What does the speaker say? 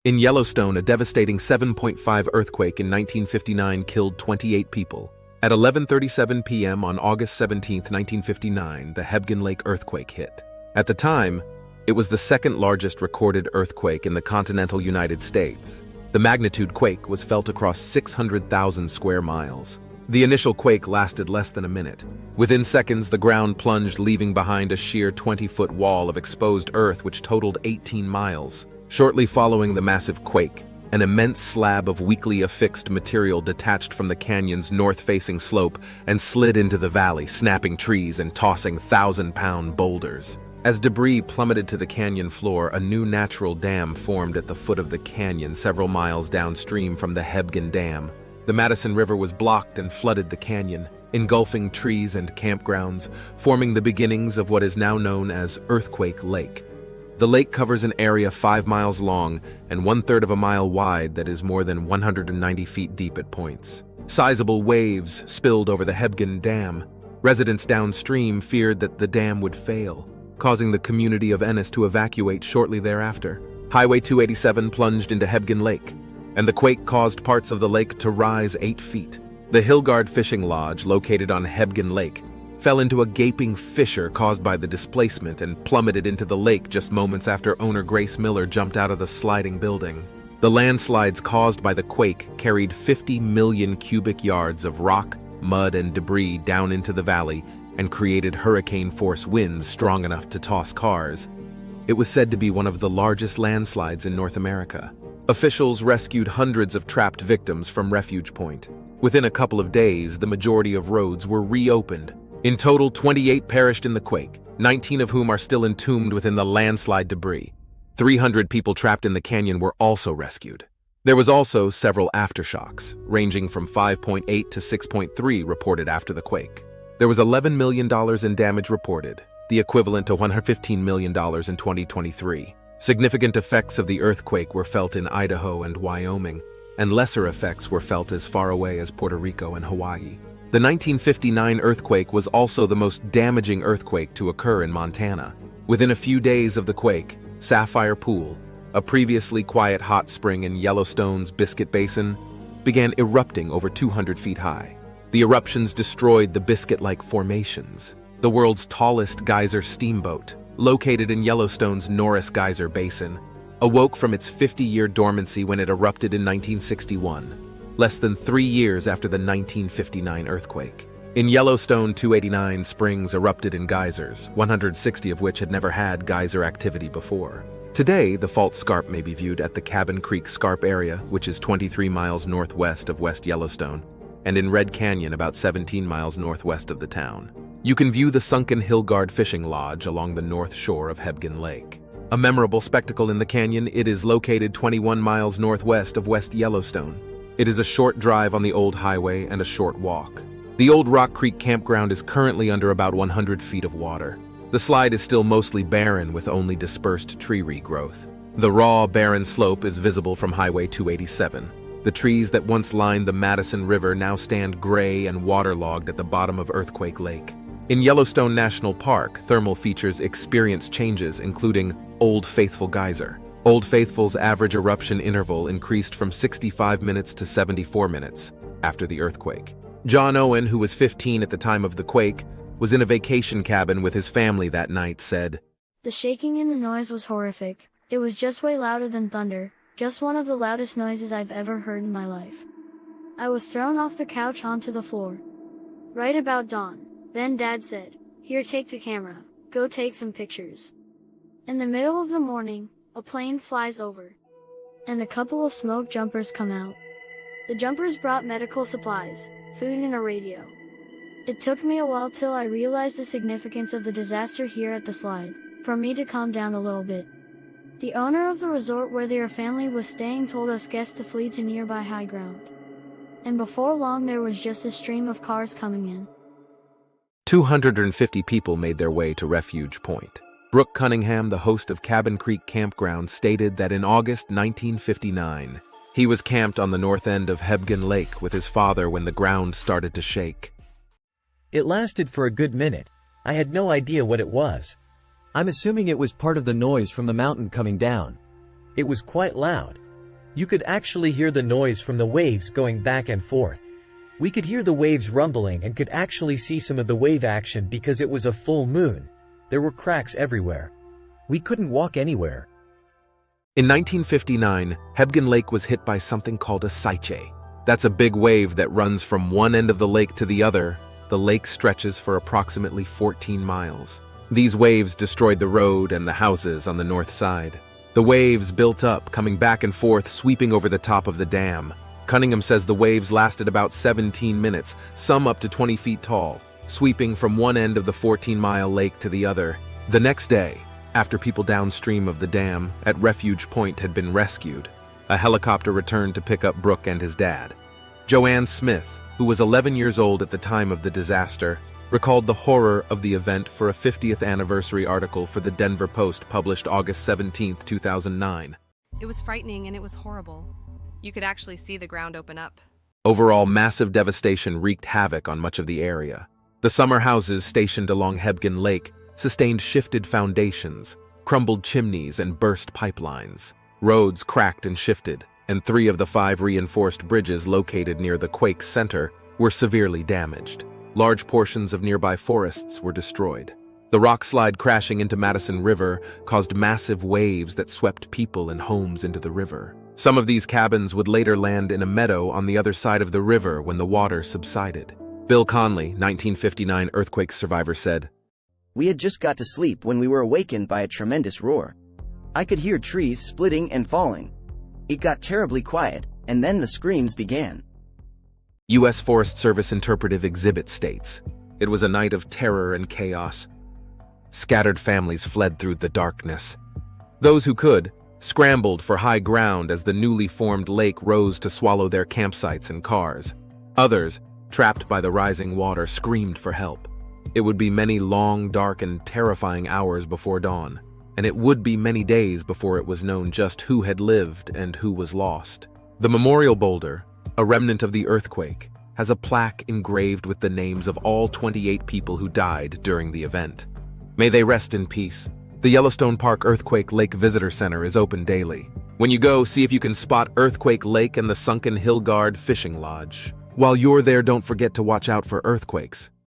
In Yellowstone, a devastating 7.5 earthquake in 1959 killed 28 people. At 11:37 p.m. on August 17, 1959, the Hebgen Lake earthquake hit. At the time, it was the second largest recorded earthquake in the continental United States. The magnitude quake was felt across 600,000 square miles. The initial quake lasted less than a minute. Within seconds, the ground plunged, leaving behind a sheer 20-foot wall of exposed earth which totaled 18 miles. Shortly following the massive quake, an immense slab of weakly affixed material detached from the canyon's north-facing slope and slid into the valley, snapping trees and tossing 1,000-pound boulders. As debris plummeted to the canyon floor, a new natural dam formed at the foot of the canyon several miles downstream from the Hebgen Dam. The Madison River was blocked and flooded the canyon, engulfing trees and campgrounds, forming the beginnings of what is now known as Earthquake Lake. The lake covers an area 5 miles long and 1/3 of a mile wide that is more than 190 feet deep at points. Sizable waves spilled over the Hebgen Dam. Residents downstream feared that the dam would fail, causing the community of Ennis to evacuate shortly thereafter. Highway 287 plunged into Hebgen Lake, and the quake caused parts of the lake to rise 8 feet. The Hillgard Fishing Lodge, located on Hebgen Lake, fell into a gaping fissure caused by the displacement and plummeted into the lake just moments after owner Grace Miller jumped out of the sliding building. The landslides caused by the quake carried 50 million cubic yards of rock, mud, and debris down into the valley and created hurricane-force winds strong enough to toss cars. It was said to be one of the largest landslides in North America. Officials rescued hundreds of trapped victims from Refuge Point. Within a couple of days, the majority of roads were reopened. In total, 28 perished in the quake, 19 of whom are still entombed within the landslide debris. 300 people trapped in the canyon were also rescued. There was also several aftershocks, ranging from 5.8 to 6.3 reported after the quake. There was $11 million in damage reported, the equivalent to $115 million in 2023. Significant effects of the earthquake were felt in Idaho and Wyoming, and lesser effects were felt as far away as Puerto Rico and Hawaii. The 1959 earthquake was also the most damaging earthquake to occur in Montana. Within a few days of the quake, Sapphire Pool, a previously quiet hot spring in Yellowstone's Biscuit Basin, began erupting over 200 feet high. The eruptions destroyed the biscuit-like formations. The world's tallest geyser steamboat, located in Yellowstone's Norris Geyser Basin, awoke from its 50-year dormancy when it erupted in 1961. Less than 3 years after the 1959 earthquake. In Yellowstone, 289 springs erupted in geysers, 160 of which had never had geyser activity before. Today, the fault scarp may be viewed at the Cabin Creek Scarp area, which is 23 miles northwest of West Yellowstone, and in Red Canyon, about 17 miles northwest of the town. You can view the sunken Hillgard Fishing Lodge along the north shore of Hebgen Lake. A memorable spectacle in the canyon, it is located 21 miles northwest of West Yellowstone. It is a short drive on the old highway and a short walk. The old Rock Creek campground is currently under about 100 feet of water. The slide is still mostly barren with only dispersed tree regrowth. The raw, barren slope is visible from Highway 287. The trees that once lined the Madison River now stand gray and waterlogged at the bottom of Earthquake Lake. In Yellowstone National Park, thermal features experience changes, including Old Faithful Geyser. Old Faithful's average eruption interval increased from 65 minutes to 74 minutes after the earthquake. John Owen, who was 15 at the time of the quake, was in a vacation cabin with his family that night, said, "The shaking and the noise was horrific. It was just way louder than thunder, just one of the loudest noises I've ever heard in my life. I was thrown off the couch onto the floor. Right about dawn. Then Dad said, 'Here, take the camera. Go take some pictures.' In the middle of the morning, a plane flies over, and a couple of smoke jumpers come out. The jumpers brought medical supplies, food, and a radio. It took me a while till I realized the significance of the disaster here at the slide, for me to calm down a little bit. The owner of the resort where their family was staying told us guests to flee to nearby high ground. And before long there was just a stream of cars coming in." 250 people made their way to Refuge Point. Brooke Cunningham, the host of Cabin Creek Campground, stated that in August 1959, he was camped on the north end of Hebgen Lake with his father when the ground started to shake. "It lasted for a good minute. I had no idea what it was. I'm assuming it was part of the noise from the mountain coming down. It was quite loud, You could actually hear the noise from the waves going back and forth. We could hear the waves rumbling and could actually see some of the wave action because it was a full moon. There were cracks everywhere. We couldn't walk anywhere. In 1959, Hebgen Lake was hit by something called a seiche. That's a big wave that runs from one end of the lake to the other. The lake stretches for approximately 14 miles. These waves destroyed the road and the houses on the north side. The waves built up, coming back and forth, sweeping over the top of the dam. Cunningham says the waves lasted about 17 minutes, some up to 20 feet tall, sweeping from one end of the 14-mile lake to the other. The next day, after people downstream of the dam at Refuge Point had been rescued, a helicopter returned to pick up Brooke and his dad. Joanne Smith, who was 11 years old at the time of the disaster, recalled the horror of the event for a 50th anniversary article for the Denver Post published August 17, 2009. It was frightening and it was horrible. You could actually see the ground open up. Overall, massive devastation wreaked havoc on much of the area. The summer houses stationed along Hebgen Lake sustained shifted foundations, crumbled chimneys, and burst pipelines. Roads cracked and shifted, and 3 of the 5 reinforced bridges located near the quake's center were severely damaged. Large portions of nearby forests were destroyed. The rock slide crashing into Madison River caused massive waves that swept people and homes into the river. Some of these cabins would later land in a meadow on the other side of the river when the water subsided. Bill Conley, 1959 earthquake survivor, said, "We had just got to sleep when we were awakened by a tremendous roar. I could hear trees splitting and falling. It got terribly quiet, and then the screams began." U.S. Forest Service interpretive exhibit states, "It was a night of terror and chaos. Scattered families fled through the darkness. Those who could scrambled for high ground as the newly formed lake rose to swallow their campsites and cars. Others, trapped by the rising water, screamed for help. It would be many long, dark, and terrifying hours before dawn, and it would be many days before it was known just who had lived and who was lost." The memorial boulder, a remnant of the earthquake, has a plaque engraved with the names of all 28 people who died during the event. May they rest in peace. The Yellowstone Park Earthquake Lake Visitor Center is open daily. When you go, see if you can spot Earthquake Lake and the Sunken Hill Guard Fishing Lodge. While you're there, don't forget to watch out for earthquakes.